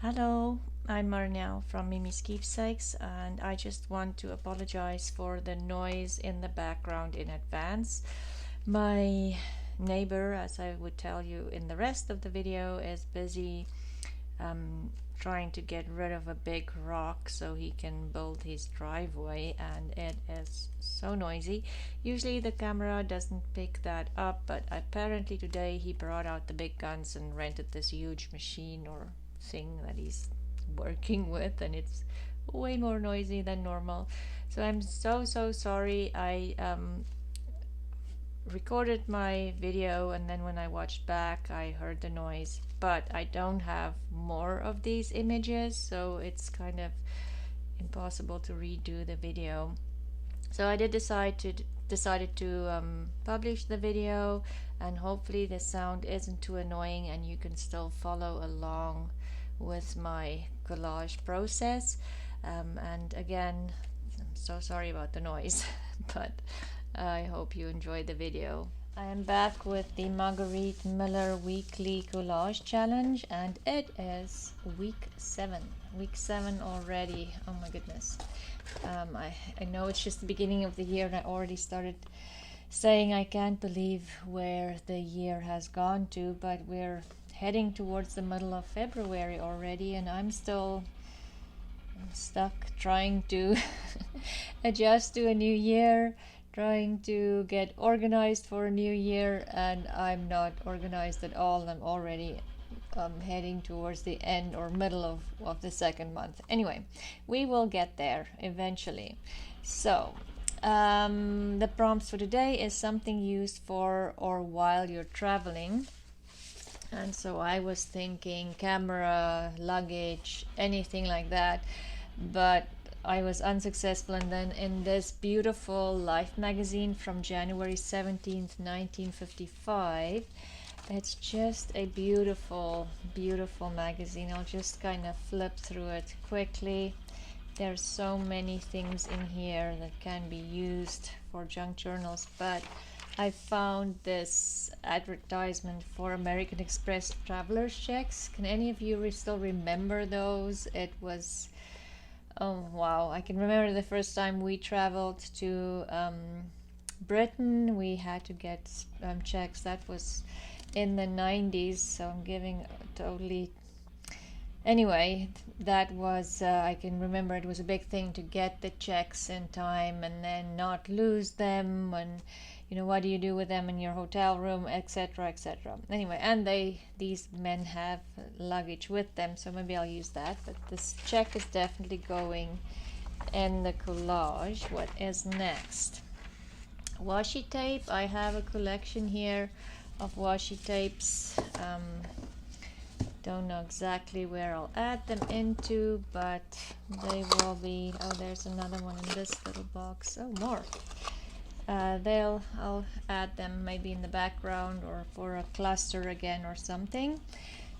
Hello, I'm Marnell from Miemie's Keepsakes, and I just want to apologize for the noise in the background in advance. My neighbor, as I would tell you in the rest of the video, is busy trying to get rid of a big rock so he can build his driveway, and it is so noisy. Usually the camera doesn't pick that up, but apparently today he brought out the big guns and rented this huge machine or thing that he's working with, and it's way more noisy than normal. So I'm so sorry. I recorded my video, and then when I watched back I heard the noise, but I don't have more of these images, so it's kind of impossible to redo the video. So I decided to publish the video, and hopefully the sound isn't too annoying and you can still follow along with my collage process. And again, I'm so sorry about the noise, but I hope you enjoy the video. I am back with the Marguerite Miller Weekly Collage Challenge, and it is week 7. Week 7 already. Oh my goodness. I know it's just the beginning of the year, and I already started saying I can't believe where the year has gone to, but we're heading towards the middle of February already, and I'm still stuck trying to adjust to a new year, trying to get organized for a new year, and I'm not organized at all. I'm already heading towards the end or middle of the second month. Anyway, we will get there eventually. So the prompts for today is something used for or while you're traveling. And so I was thinking camera, luggage, anything like that, but I was unsuccessful. And then in this beautiful Life magazine from January 17th, 1955, it's just a beautiful, beautiful magazine. I'll just kind of flip through it quickly. There's so many things in here that can be used for junk journals, but I found this advertisement for American Express traveler's checks. Can any of you still remember those? It was, oh wow, I can remember the first time we traveled to Britain. We had to get checks. That was in the 90s, so I'm giving totally. Anyway, that was, I can remember it was a big thing to get the checks in time and then not lose them, and what do you do with them in your hotel room, etc., etc. Anyway, and these men have luggage with them, so maybe I'll use that, but this check is definitely going in the collage. What is next? Washi tape. I have a collection here of washi tapes. Don't know exactly where I'll add them into, but they will be. Oh, there's another one in this little box. Oh, more. I'll add them maybe in the background or for a cluster again or something.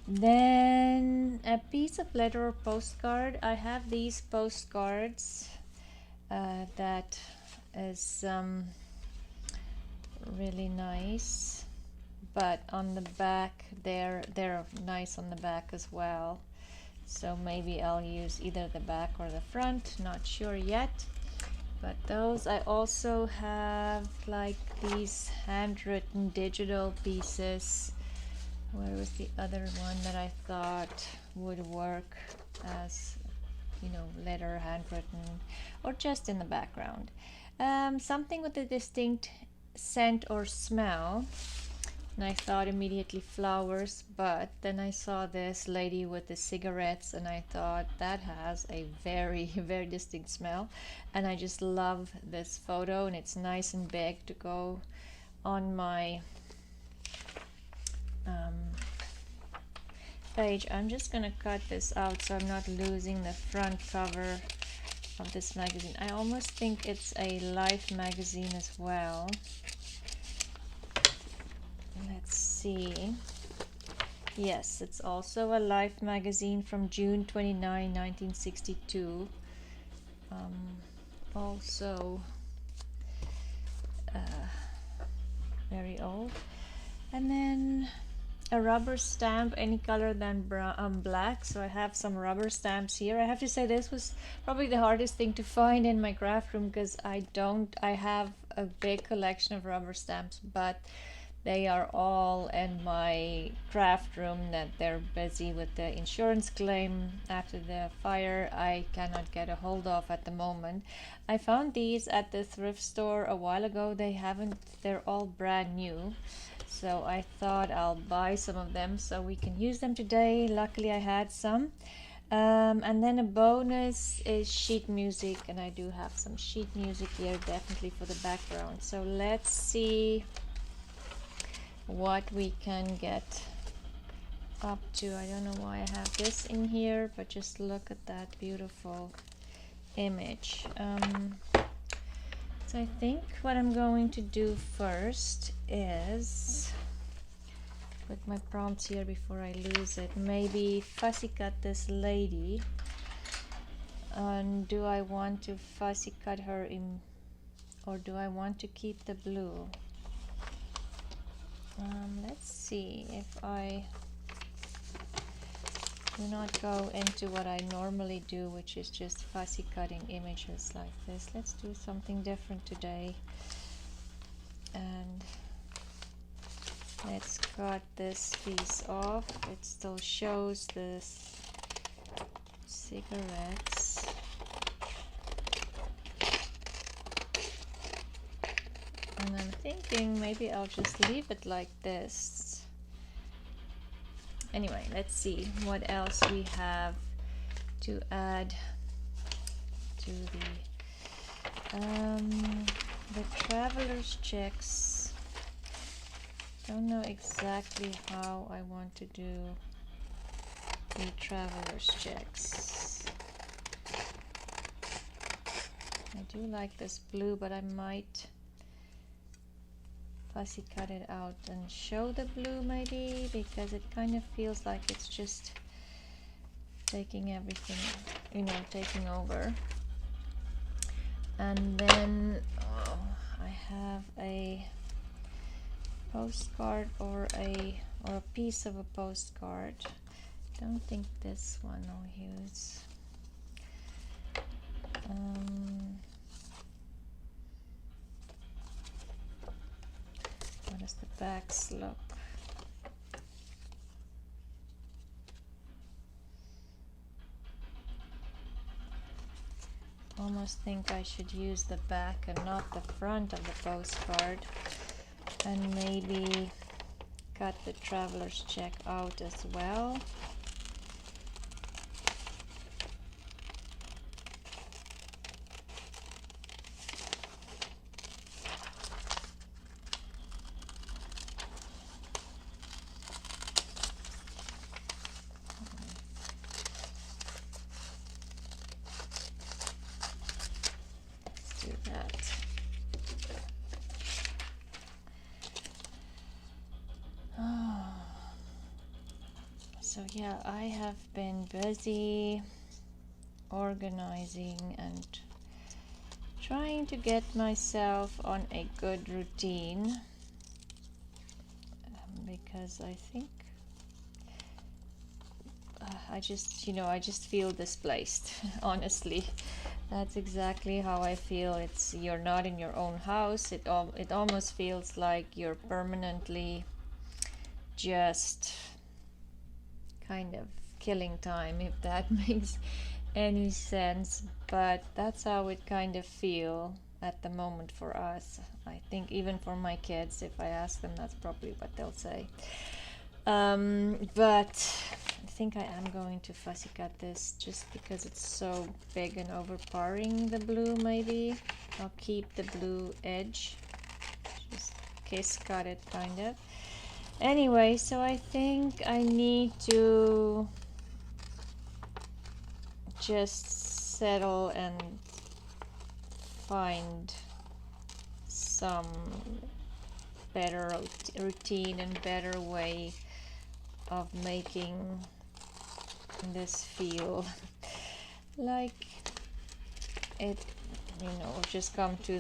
Then a piece of letter or postcard. I have these postcards that is really nice, but on the back they're nice on the back as well, so maybe I'll use either the back or the front, not sure yet. But those, I also have like these handwritten digital pieces. Where was the other one that I thought would work as letter, handwritten, or just in the background? Something with a distinct scent or smell, and I thought immediately flowers, but then I saw this lady with the cigarettes and I thought that has a very very distinct smell, and I just love this photo, and it's nice and big to go on my page. I'm just gonna cut this out so I'm not losing the front cover of this magazine. I almost think it's a Life magazine as well. Let's see. Yes, it's also a Life magazine from June 29, 1962. Also very old. And then a rubber stamp any color than black, so I have some rubber stamps here. I have to say this was probably the hardest thing to find in my craft room, because I have a big collection of rubber stamps, but they are all in my craft room that they're busy with the insurance claim after the fire. I cannot get a hold of at the moment. I found these at the thrift store a while ago. They're all brand new. So I thought I'll buy some of them so we can use them today. Luckily I had some. And then a bonus is sheet music, and I do have some sheet music here definitely for the background. So let's see what we can get up to. I don't know why I have this in here, but just look at that beautiful image. So I think what I'm going to do first is put my prompts here before I lose it. Maybe fussy cut this lady. And do I want to fussy cut her in, or do I want to keep the blue? Let's see if I do not go into what I normally do, which is just fussy cutting images like this. Let's do something different today. And let's cut this piece off. It still shows this cigarettes. And I'm thinking maybe I'll just leave it like this. Anyway, let's see what else we have to add to the traveler's checks. Don't know exactly how I want to do the traveler's checks. I do like this blue, but I might fussy cut it out and show the blue maybe, because it kind of feels like it's just taking everything, you know, taking over. And then I have a postcard or a piece of a postcard. Don't think this one I'll use. How does the backs look? Almost think I should use the back and not the front of the postcard, and maybe cut the traveler's check out as well. So yeah, I have been busy organizing and trying to get myself on a good routine, because I think I just feel displaced. Honestly, that's exactly how I feel. You're not in your own house. It almost feels like you're permanently just kind of killing time, if that makes any sense. But that's how it kind of feel at the moment for us. I think even for my kids, if I ask them, that's probably what they'll say. But I think I am going to fussy cut this just because it's so big and overpowering the blue. Maybe I'll keep the blue edge, just kiss cut it kind of. Anyway, so I think I need to just settle and find some better routine and better way of making this feel like it you know, just come to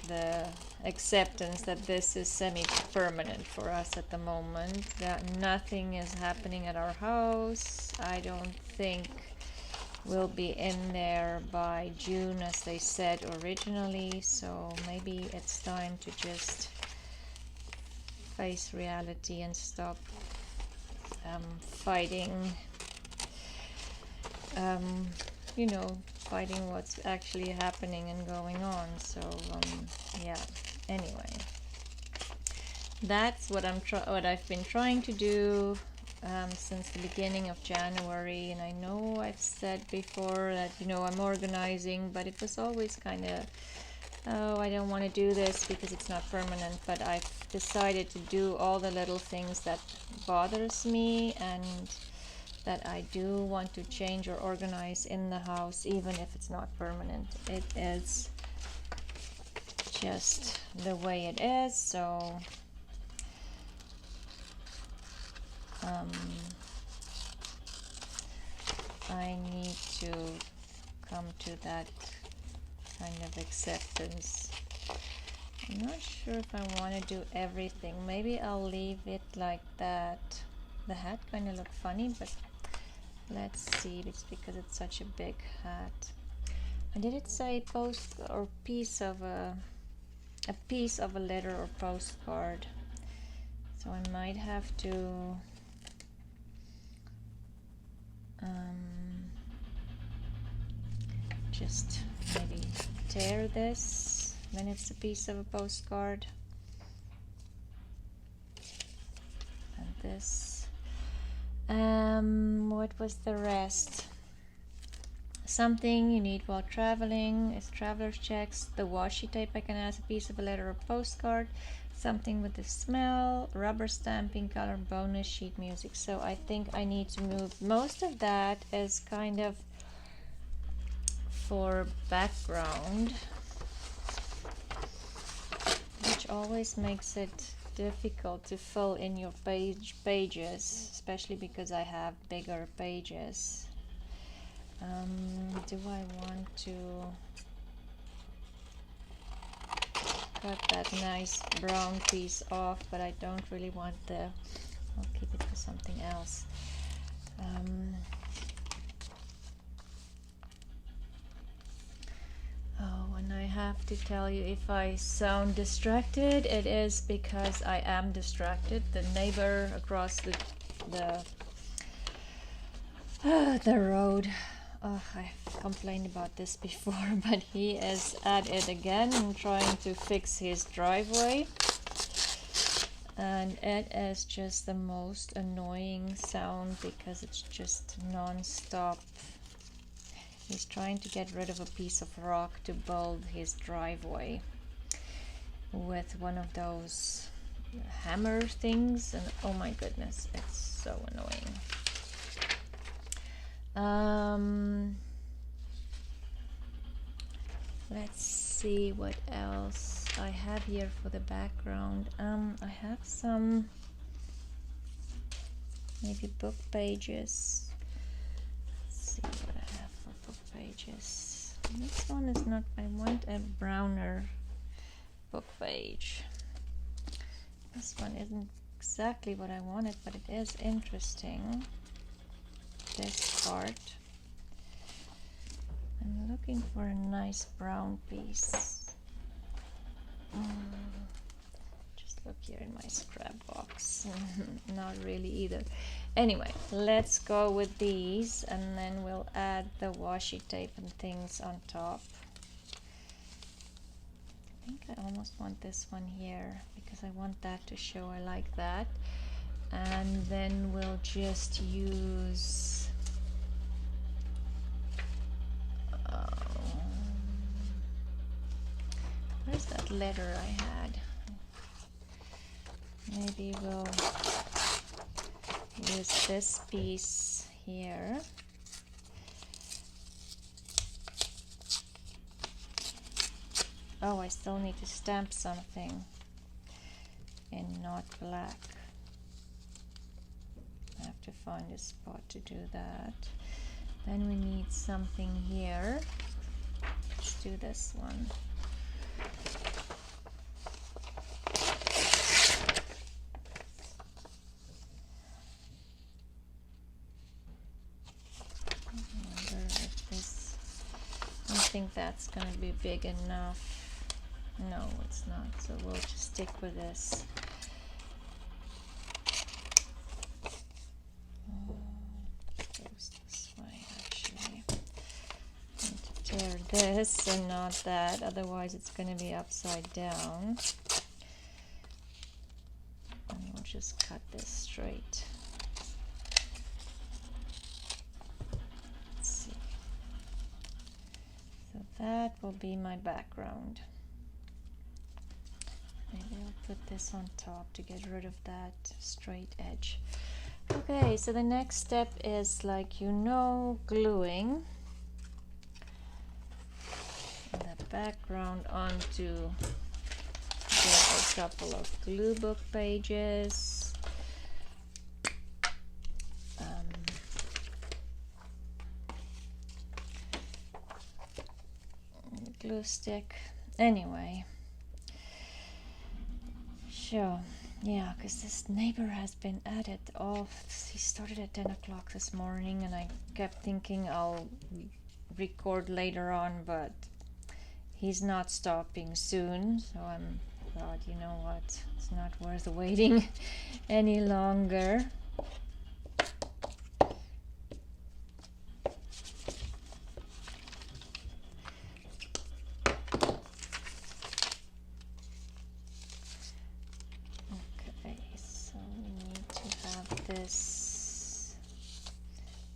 the acceptance that this is semi-permanent for us at the moment, that nothing is happening at our house. I don't think we'll be in there by June as they said originally, so maybe it's time to just face reality and stop fighting, you know, fighting what's actually happening and going on. So yeah, anyway, that's what I've been trying to do since the beginning of January. And I know I've said before that, you know, I'm organizing, but it was always kind of, oh, I don't want to do this because it's not permanent. But I've decided to do all the little things that bothers me and that I do want to change or organize in the house, even if it's not permanent. It is just the way it is. So I need to come to that kind of acceptance. I'm not sure if I want to do everything. Maybe I'll leave it like that. The hat kind of looked funny, but let's see. It's because it's such a big hat. And did it say post or piece of a letter or postcard? So I might have to just maybe tear this, then it's a piece of a postcard. And this. What was the rest? Something you need while traveling is traveler's checks, the washi tape I can add as a piece of a letter or postcard, something with the smell, rubber stamping, color, bonus sheet music. So I think I need to move most of that as kind of for background, which always makes it difficult to fill in your pages, especially because I have bigger pages. Do I want to cut that nice brown piece off? But I don't really want the, I'll keep it for something else. Oh, and I have to tell you, if I sound distracted, it is because I am distracted. The neighbor across the road, I've complained about this before, but he is at it again and trying to fix his driveway. And it is just the most annoying sound because it's just non-stop. He's trying to get rid of a piece of rock to build his driveway with one of those hammer things, and oh my goodness, it's so annoying. Let's see what else I have here for the background. I have some maybe book pages. Let's see what I have for book pages. This one is not, I want a browner book page. This one isn't exactly what I wanted, but it is interesting. This part. I'm looking for a nice brown piece. Just look here in my scrap box. Not really either. Anyway, let's go with these and then we'll add the washi tape and things on top. I think I almost want this one here because I want that to show I like that. And then we'll just use where's that letter I had? Maybe we'll use this piece here. Oh, I still need to stamp something in not black. I have to find a spot to do that. Then we need something here. do this one. I think that's going to be big enough. No, it's not, so we'll just stick with this. Goes this way, actually. I need to tear this and not that, otherwise it's going to be upside down. And we'll just cut this straight. That will be my background. Maybe I'll put this on top to get rid of that straight edge. Okay, so the next step is, like, gluing the background onto a couple of glue book pages. Glue stick. Anyway, sure, yeah, because this neighbor has been at it all. He started at 10 o'clock this morning, and I kept thinking I'll record later on, but he's not stopping soon, so I'm thought, you know what, it's not worth waiting any longer.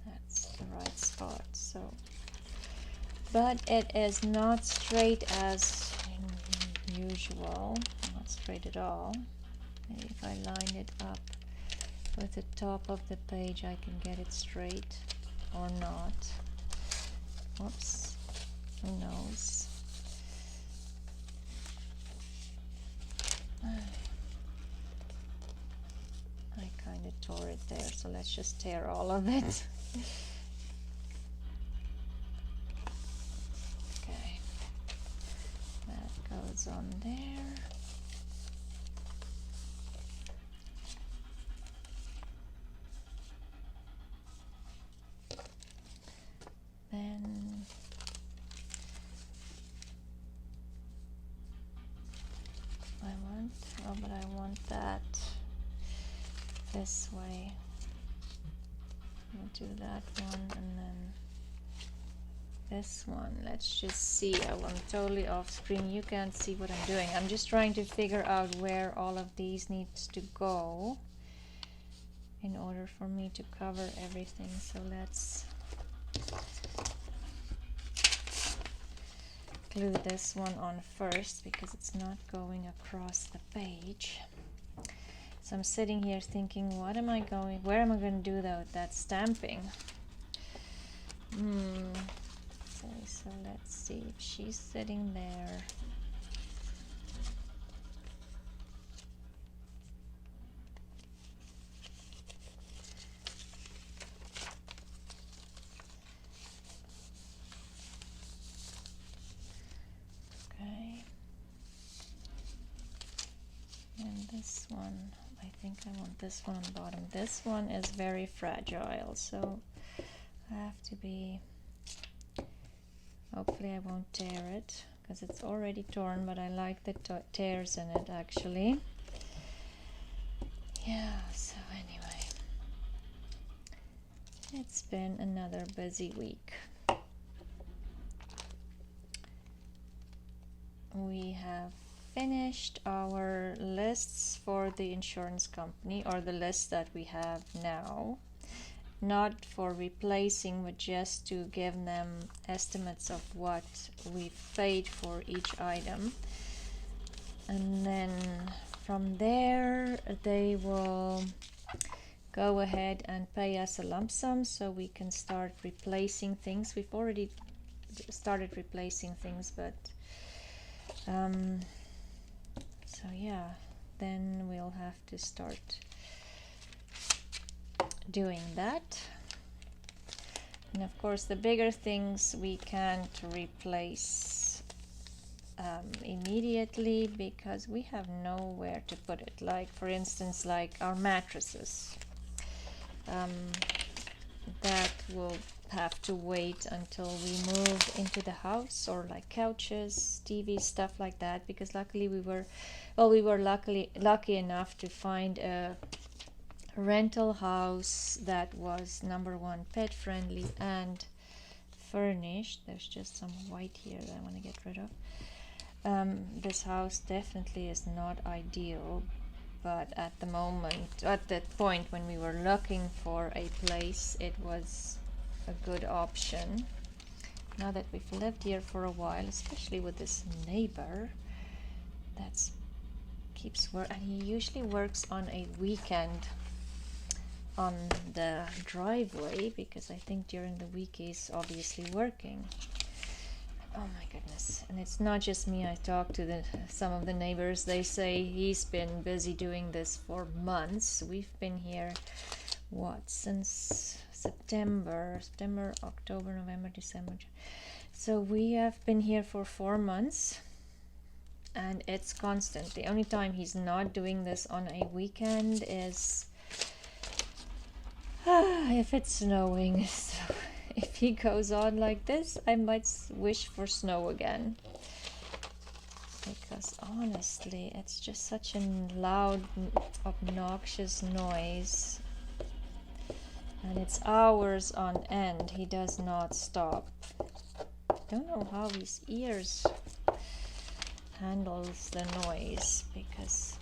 That's the right spot, so, but it is not straight as usual, not straight at all. Maybe if I line it up with the top of the page I can get it straight, or not. Whoops, who knows. I kind of tore it there, so let's just tear all of it. Okay, that goes on there. Then I want that this way. We'll do that one, and then this one. Let's just see. I'm totally off screen. You can't see what I'm doing. I'm just trying to figure out where all of these needs to go in order for me to cover everything. So let's glue this one on first because it's not going across the page. So I'm sitting here thinking, where am I going to do that stamping? So let's see if she's sitting there. Okay. And this one, I think I want this one on the bottom. This one is very fragile, so I have to be, hopefully I won't tear it because it's already torn, but I like the tears in it actually. Yeah, so anyway, it's been another busy week. We have finished our lists for the insurance company, or the list that we have now, not for replacing, but just to give them estimates of what we paid for each item, and then from there they will go ahead and pay us a lump sum so we can start replacing things. We've already started replacing things, but so yeah, then we'll have to start doing that. And of course the bigger things we can't replace immediately because we have nowhere to put it. Like for instance, like our mattresses. That will have to wait until we move into the house, or like couches, TV, stuff like that, because luckily we were lucky enough to find a rental house that was number one pet friendly and furnished. There's just some white here that I want to get rid of. This house definitely is not ideal, but at the moment, at that point when we were looking for a place, it was a good option. Now that we've lived here for a while, especially with this neighbor that's keeps work, and he usually works on a weekend on the driveway, because I think during the week he's obviously working. Oh my goodness. And it's not just me. I talked to some of the neighbors. They say he's been busy doing this for months. We've been here, since September, October, November, December. So we have been here for 4 months, and it's constant. The only time he's not doing this on a weekend is if it's snowing. So if he goes on like this, I might wish for snow again, because honestly it's just such a loud, obnoxious noise, and it's hours on end. He does not stop. Don't know how his ears handles the noise, because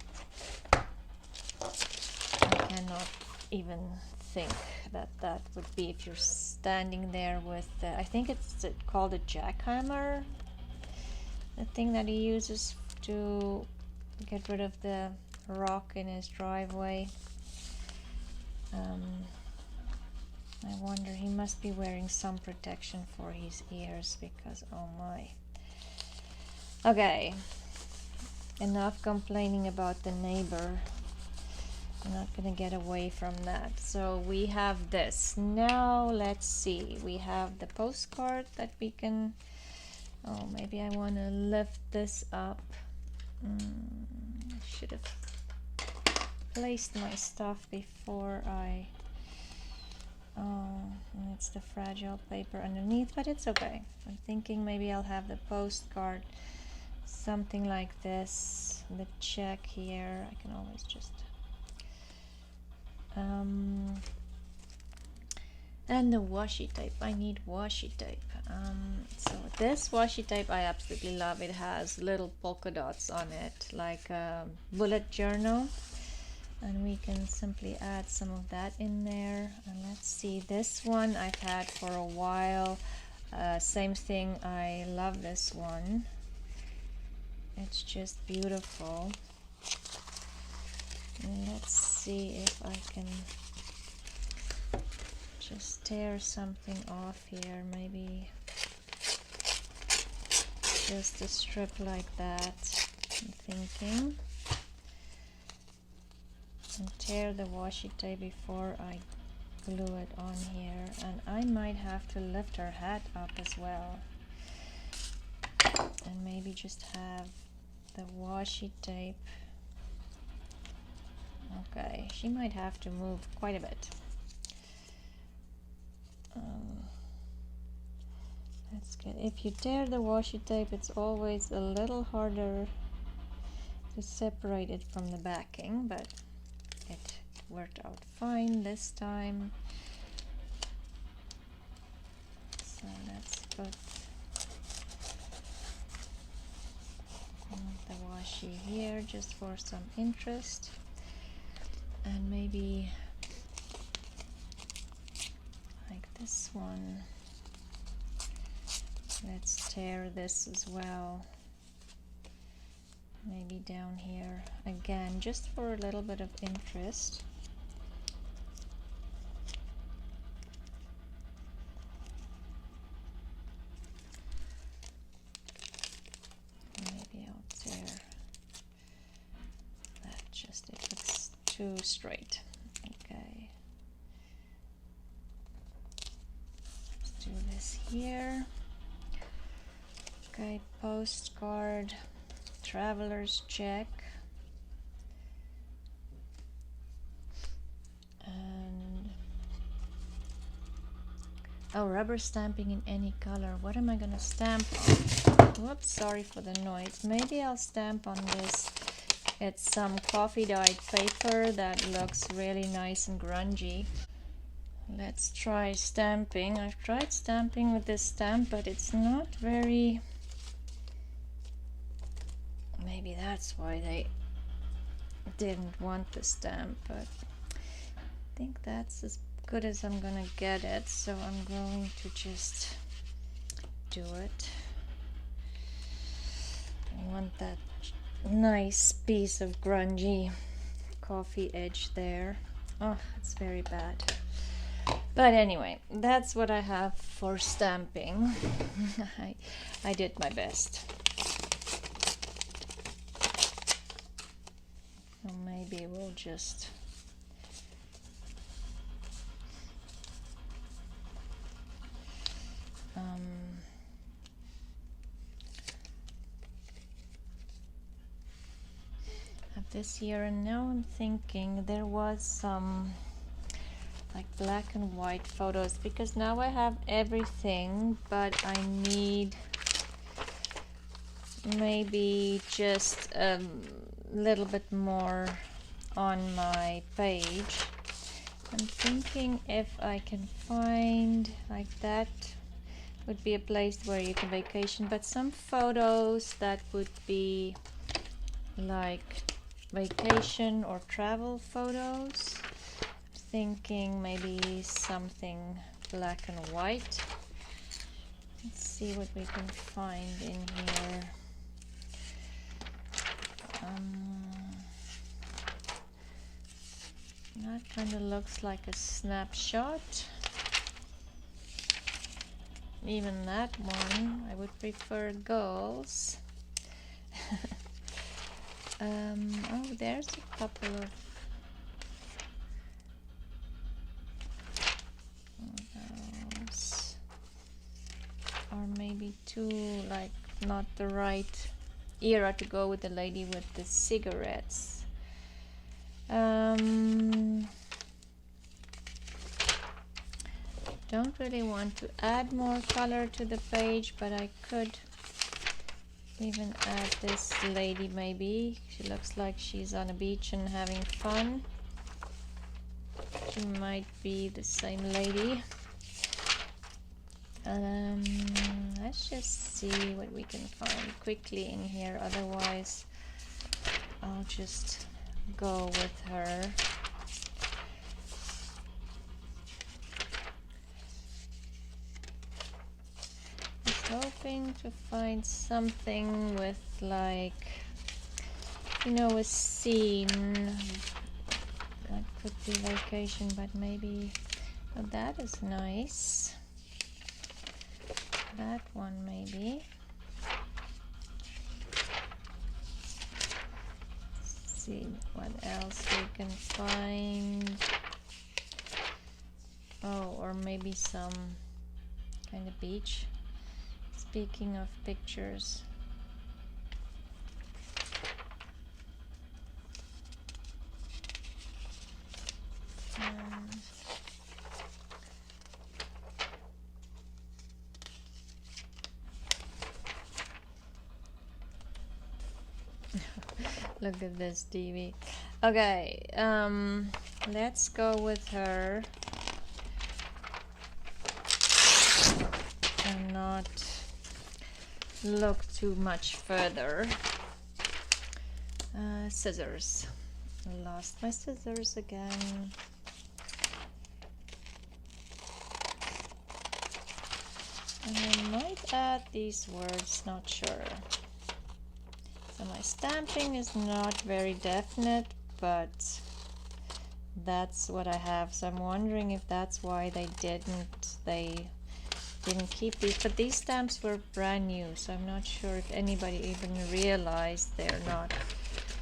I cannot even think that would be if you're standing there with I think it's called a jackhammer, the thing that he uses to get rid of the rock in his driveway. I wonder, he must be wearing some protection for his ears, because oh my. Okay, enough complaining about the neighbor. I'm not gonna get away from that. So we have this. Now let's see. We have the postcard that we can... Oh, maybe I want to lift this up. I should have placed my stuff before I... Oh, and it's the fragile paper underneath, but it's okay. I'm thinking maybe I'll have the postcard, something like this. The check here. I can always just... and the washi tape. I need washi tape. So this washi tape I absolutely love. It has little polka dots on it, like a bullet journal, and we can simply add some of that in there. And let's see, this one I've had for a while. Same thing, I love this one. It's just beautiful. And let's see if I can just tear something off here, maybe just a strip like that, I'm thinking, and tear the washi tape before I glue it on here. And I might have to lift her hat up as well, and maybe just have the washi tape. Okay, she might have to move quite a bit. That's good. If you tear the washi tape, it's always a little harder to separate it from the backing, but it worked out fine this time. So let's put the washi here just for some interest. And maybe like this one. Let's tear this as well. Maybe down here again, just for a little bit of interest. Maybe I'll tear that just if it's too straight. Okay. Let's do this here. Okay, postcard, traveler's check, and oh, rubber stamping in any color. What am I gonna stamp on? Whoops, sorry for the noise. Maybe I'll stamp on this. It's some coffee dyed paper that looks really nice and grungy. Let's try stamping. I've tried stamping with this stamp, but it's not very... Maybe that's why they didn't want the stamp, but I think that's as good as I'm gonna get it, so I'm going to just do it. I want that nice piece of grungy coffee edge there. Oh, it's very bad. But anyway, that's what I have for stamping. I did my best. So maybe we'll just have this here. And now I'm thinking there was some like black and white photos, because now I have everything, but I need maybe just a little bit more on my page. I'm thinking if I can find like that would be a place where you can vacation, but some photos that would be like vacation or travel photos. Thinking maybe something black and white. Let's see what we can find in here. That kind of looks like a snapshot. Even that one, I would prefer girls. Oh, there's a couple of those. Or maybe two, like not the right era to go with the lady with the cigarettes. Don't really want to add more color to the page, but I could even add this lady maybe. She looks like she's on a beach and having fun. She might be the same lady. Let's just see what we can find quickly in here, otherwise I'll just go with her. I was hoping to find something with like, you know, a scene that could be vacation, but maybe, oh, that is nice. That one maybe. Let's see what else we can find. Oh, or maybe some kind of beach. Speaking of pictures. Look at this TV. Okay, let's go with her and not look too much further. Scissors. I lost my scissors again. And I might add these words, not sure. So my stamping is not very definite, but that's what I have. So I'm wondering if that's why they didn't keep these. But these stamps were brand new, so I'm not sure if anybody even realized they're not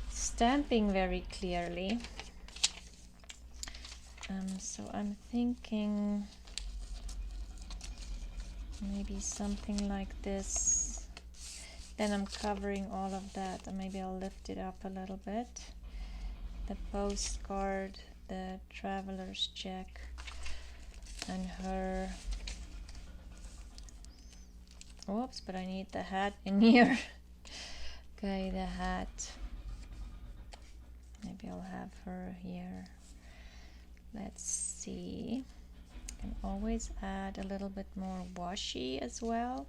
stamping very clearly. So I'm thinking maybe something like this. then I'm covering all of that. And maybe I'll lift it up a little bit. The postcard, the traveler's check, and her. Whoops, but I need the hat in here. Okay, the hat. Maybe I'll have her here. Let's see. I can always add a little bit more washi as well.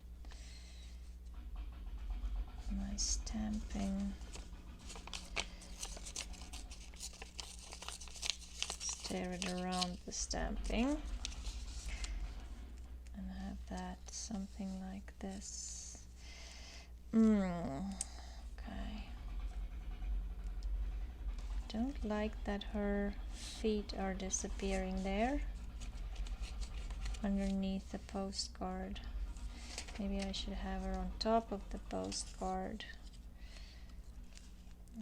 My stamping. Stir it around the stamping. And have that something like this. Okay. Don't like that her feet are disappearing there underneath the postcard. Maybe I should have her on top of the postcard.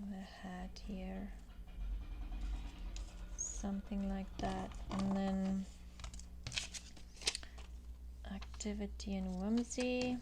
The hat here. Something like that. And then activity and whimsy.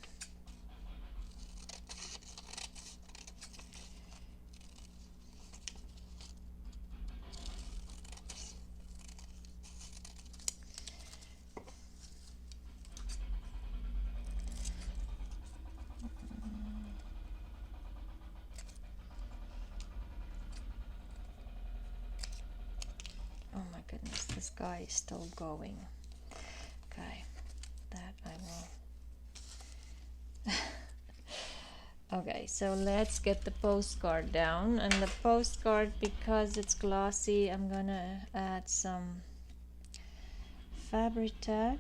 Oh my goodness, this guy is still going. Okay, that I will. Okay, so let's get the postcard down. And the postcard, because it's glossy, I'm gonna add some fabric tack.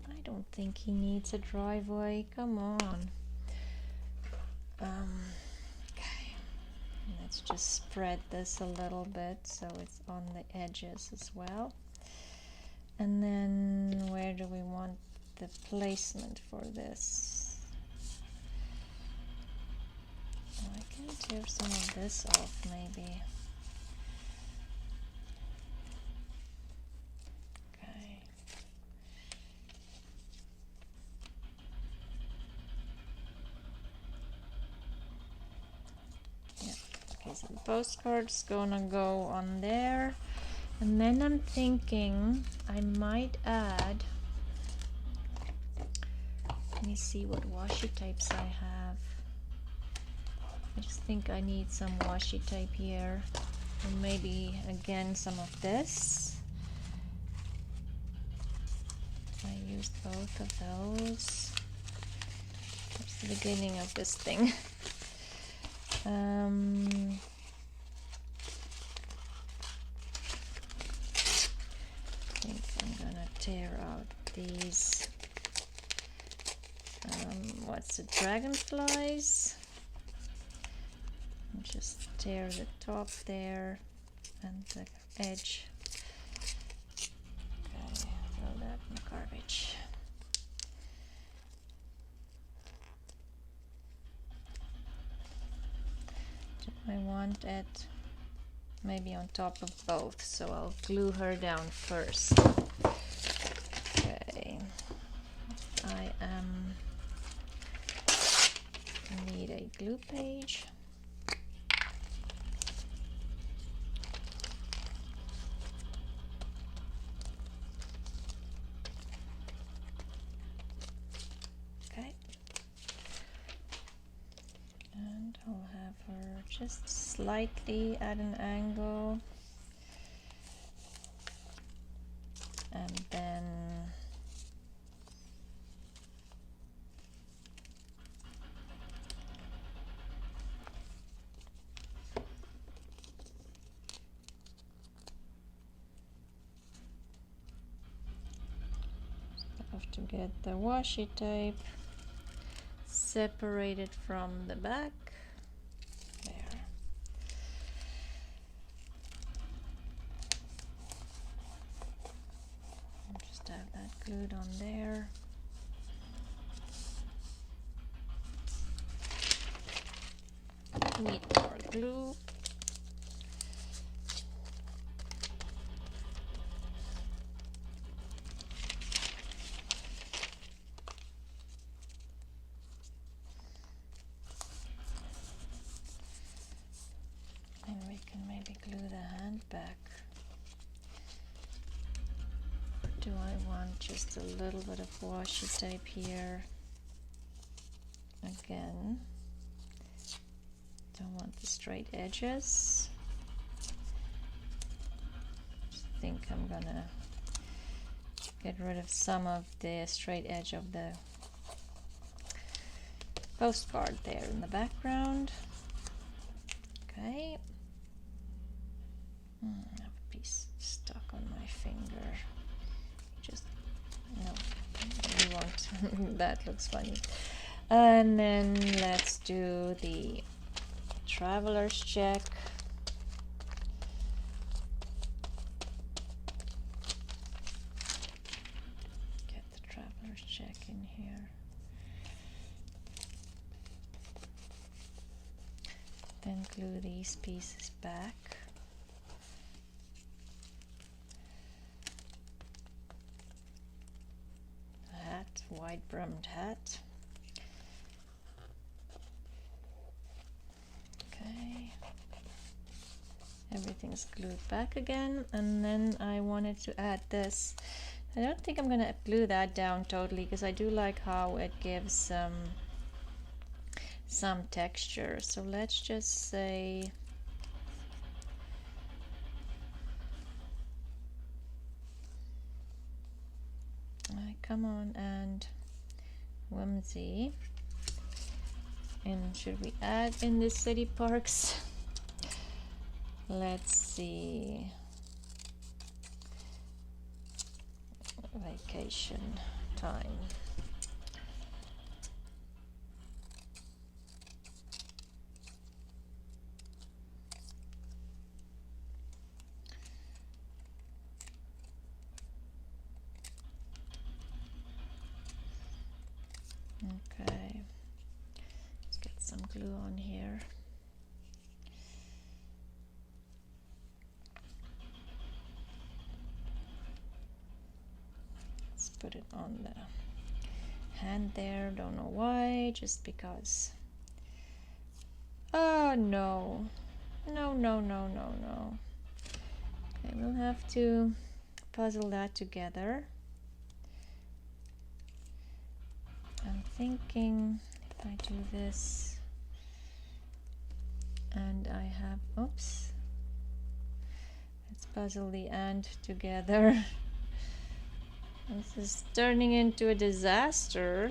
I don't think he needs a driveway, come on. Okay, let's just spread this a little bit so it's on the edges as well. And then where do we want the placement for this? Oh, I can tear some of this off maybe. Okay. Yeah, okay, so the postcard's gonna go on there. And then I'm thinking I might add, let me see what washi tapes I have. I just think I need some washi tape here. And maybe again some of this. I used both of those. That's the beginning of this thing. Tear out these what's it, dragonflies, and just tear the top there and the edge. Okay, throw that in the garbage. I want it maybe on top of both, so I'll glue her down first. I need a glue page. Okay. And I'll have her just slightly at an angle. And then to get the washi tape separated from the back. There. I'll just have that glued on there. Need more glue. back? Do I want just a little bit of washi tape here? Again, don't want the straight edges. I think I'm gonna get rid of some of the straight edge of the postcard there in the background. Okay. I have a piece stuck on my finger. Just, no, you won't. That looks funny. And then let's do the traveler's check. Get the traveler's check in here. Then glue these pieces back. Hat, wide brimmed hat. Okay. Everything's glued back again, and then I wanted to add this. I don't think I'm gonna glue that down totally because I do like how it gives some texture. So let's just say come on and whimsy. And should we add in the city parks? Let's see. Vacation time. Okay, let's get some glue on here. Let's put it on the hand there, don't know why, just because. Oh no, no, no, no, no, no. Okay, we'll have to puzzle that together. I'm thinking if I do this and I have, oops, let's puzzle the and together. This is turning into a disaster.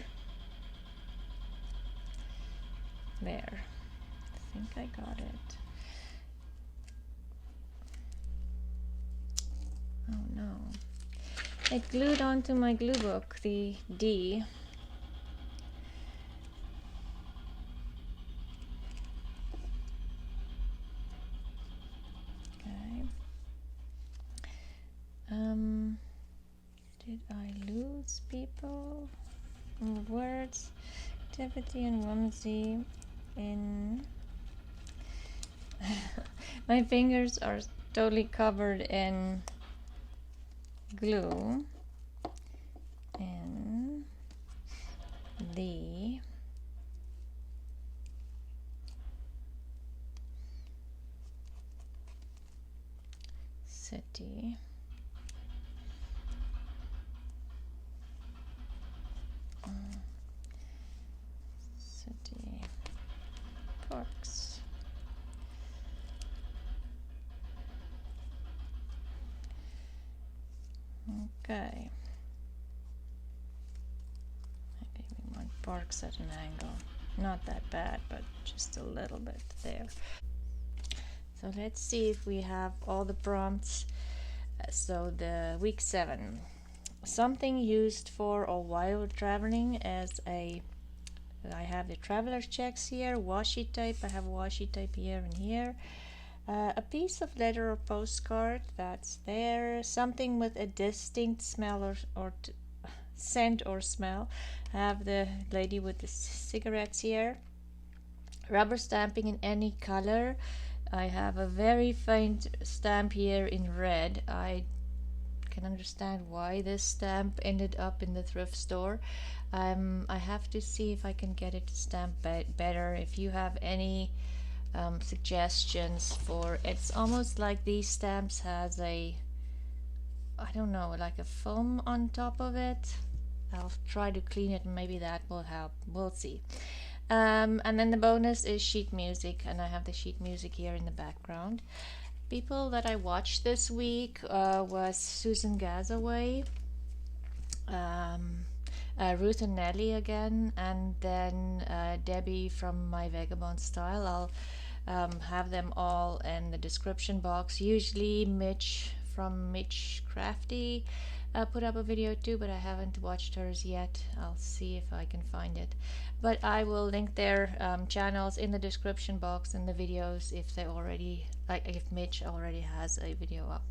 There, I think I got it. Oh no, I glued onto my glue book the D. Did I lose people? Words, activity, and whimsy in. My fingers are totally covered in glue. In the city. City parks. Okay. Maybe we want parks at an angle. Not that bad, but just a little bit there. So let's see if we have all the prompts. So the week 7. Something used for or while traveling as a, I have the traveler's checks here, washi tape, I have washi tape here and here, a piece of letter or postcard that's there, something with a distinct smell or scent or smell. I have the lady with the cigarettes here, rubber stamping in any color. I have a very faint stamp here in red. I can understand why this stamp ended up in the thrift store. I have to see if I can get it to stamp better. If you have any suggestions for. It's almost like these stamps has a, I don't know, like a foam on top of it. I'll try to clean it and maybe that will help. We'll see. And then the bonus is sheet music, and I have the sheet music here in the background. People that I watched this week was Susan Gazaway, Ruth and Nelly again, and then Debbie from My Vagabond Style. I'll have them all in the description box. Usually Mitch from Mitch Crafty put up a video too, but I haven't watched hers yet. I'll see if I can find it. But I will link their channels in the description box and the videos if they already, like if Mitch already has a video up.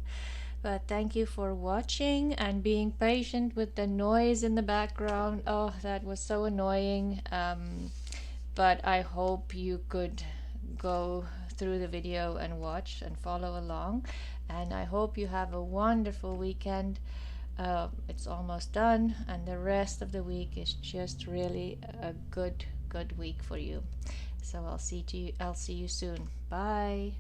But thank you for watching and being patient with the noise in the background. Oh, that was so annoying. But I hope you could go through the video and watch and follow along. And I hope you have a wonderful weekend. It's almost done, and the rest of the week is just really a good week for you. So I'll see you soon. Bye.